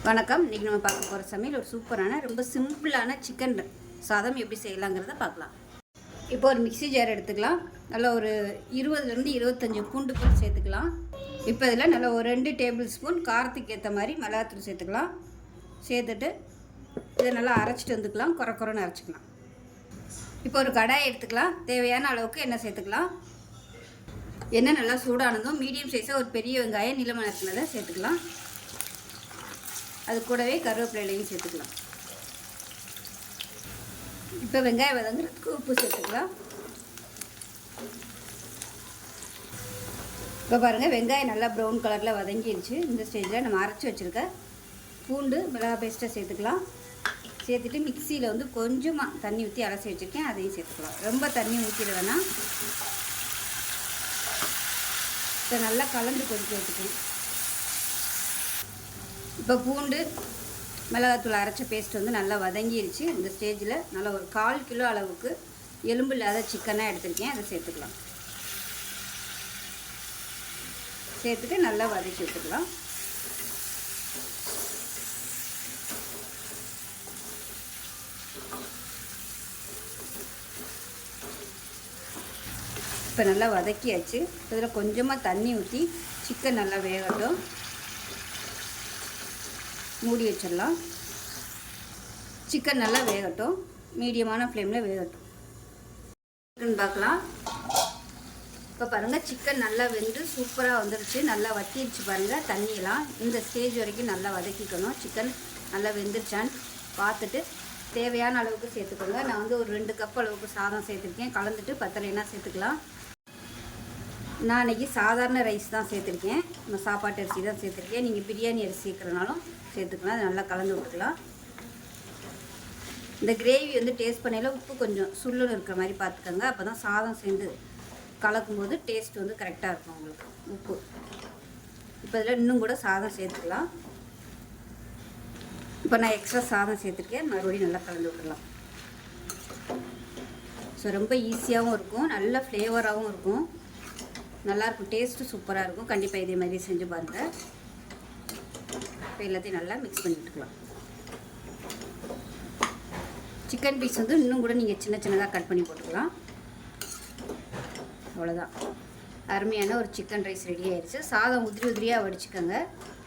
வணக்கம். இன்றைக்கி நம்ம பார்க்க போகிற சமையல் ஒரு சூப்பரான ரொம்ப சிம்பிளான சிக்கன் சாதம் எப்படி செய்யலாங்கிறத பார்க்கலாம். இப்போ ஒரு மிக்ஸி ஜார் எடுத்துக்கலாம். நல்லா ஒரு 20லேருந்து 25 பூண்டு பல் சேர்த்துக்கலாம். இப்போ இதில் நல்லா ஒரு 2 டேபிள் ஸ்பூன் காரத்துக்கு ஏற்ற மாதிரி மிளகாத்தூள் சேர்த்துக்கலாம். சேர்த்துட்டு இதை நல்லா அரைச்சிட்டு வந்துக்கலாம். குறைன்னு அரைச்சிக்கலாம். இப்போ ஒரு கடாயை எடுத்துக்கலாம். தேவையான அளவுக்கு எண்ணெய் சேர்த்துக்கலாம். எண்ணெய் நல்லா சூடானதும் மீடியம் சைஸாக ஒரு பெரிய வெங்காயம் நீளமாக நறுக்கினதை சேர்த்துக்கலாம். அது கூடவே கருவேப்பிலையும் சேர்த்துக்கலாம். இப்போ வெங்காயம் வதங்குறதுக்கு உப்பு சேர்த்துக்கலாம். இப்போ பாருங்கள், வெங்காயம் நல்லா ப்ரௌன் கலரில் வதங்கிடுச்சு. இந்த ஸ்டேஜில் நம்ம அரைச்சி வச்சுருக்க பூண்டு மிளகாய் பேஸ்ட்டை சேர்த்துக்கலாம். சேர்த்துட்டு மிக்சியில் கொஞ்சமாக தண்ணி ஊற்றி அலசி வச்சுருக்கேன், அதையும் சேர்த்துக்கலாம். ரொம்ப தண்ணி ஊற்றிட வேணாம். இப்போ நல்லா கலந்து கொதிக்க வச்சுக்கணும். இப்போ பூண்டு மிளகாத்தூள் அரைச்ச பேஸ்ட் நல்லா வதங்கிடுச்சு. இந்த ஸ்டேஜில் நல்லா ஒரு 1/4 கிலோ அளவுக்கு எலும்பு இல்லாத சிக்கனாக எடுத்திருக்கேன், அதை சேர்த்துக்கலாம். சேர்த்துட்டு நல்லா வதக்கி விட்டுக்கலாம். இப்போ நல்லா வதக்கியாச்சு. இதில் கொஞ்சமாக தண்ணி ஊற்றி சிக்கன் நல்லா வேகட்டும். மூடி வச்சிடலாம். சிக்கன் நல்லா வேகட்டும், மீடியமான ஃப்ளேமில் வேகட்டும். சிக்கன் பார்க்கலாம். இப்போ பாருங்கள், சிக்கன் நல்லா வெந்து சூப்பராக வந்துடுச்சு. நல்லா வத்திடுச்சு பாருங்கள் தண்ணியெல்லாம். இந்த ஸ்டேஜ் வரைக்கும் நல்லா வதக்கிக்கணும். சிக்கன் நல்லா வெந்துருச்சான்னு பார்த்துட்டு தேவையான அளவுக்கு சேர்த்துக்கோங்க. நான் ஒரு 2 கப் அளவுக்கு சாதம் சேர்த்துருக்கேன். கலந்துட்டு பத்தலைன்னா சேர்த்துக்கலாம். நான் இன்றைக்கி சாதாரண ரைஸ் தான் சேர்த்துருக்கேன். நம்ம சாப்பாட்டு அரிசி தான் சேர்த்துருக்கேன். நீங்கள் பிரியாணி அரிசி சேர்க்குறனாலும் சேர்த்துக்கலாம். அது நல்லா கலந்து விட்டுக்கலாம். இந்த கிரேவி டேஸ்ட் பண்ணையில் உப்பு கொஞ்சம் சுள்ளுன்னு இருக்கிற மாதிரி பார்த்துக்கோங்க. அப்போ தான் சாதம் சேர்ந்து கலக்கும்போது டேஸ்ட் கரெக்டாக இருக்கும் உங்களுக்கு உப்பு. இப்போ இதில் இன்னும் கூட சாதம் சேர்த்துக்கலாம். இப்போ நான் எக்ஸ்ட்ரா சாதம் சேர்த்துருக்கேன். மறுபடியும் நல்லா கலந்து விட்டுடலாம். ஸோ ரொம்ப ஈஸியாகவும் இருக்கும், நல்ல ஃப்ளேவராகவும் இருக்கும், நல்லாயிருக்கும், டேஸ்ட்டு சூப்பராக இருக்கும். கண்டிப்பாக இதே மாதிரி செஞ்சு பாருங்கள். இப்போ எல்லாத்தையும் நல்லா மிக்ஸ் பண்ணி விட்டுக்கலாம். சிக்கன் பீஸ் இன்னும் கூட நீங்கள் சின்னதாக கட் பண்ணி போட்டுக்கலாம். அவ்வளோதான், அருமையான ஒரு சிக்கன் ரைஸ் ரெடி ஆயிடுச்சு. சாதம் உதிரியாக வடிச்சுக்கோங்க.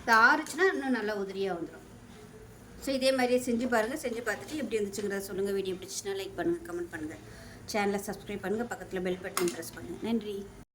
இது ஆறுச்சுன்னா இன்னும் நல்லா உதிரியாக வந்துடும். ஸோ இதே மாதிரியே செஞ்சு பாருங்கள். செஞ்சு பார்த்துட்டு எப்படி இருந்துச்சுங்கிறத சொல்லுங்கள். வீடியோ பிடிச்சிச்சுன்னா லைக் பண்ணுங்கள், கமெண்ட் பண்ணுங்கள், சேனலை சப்ஸ்கிரைப் பண்ணுங்கள், பக்கத்தில் பெல் பட்டன் ப்ரெஸ் பண்ணுங்கள். நன்றி.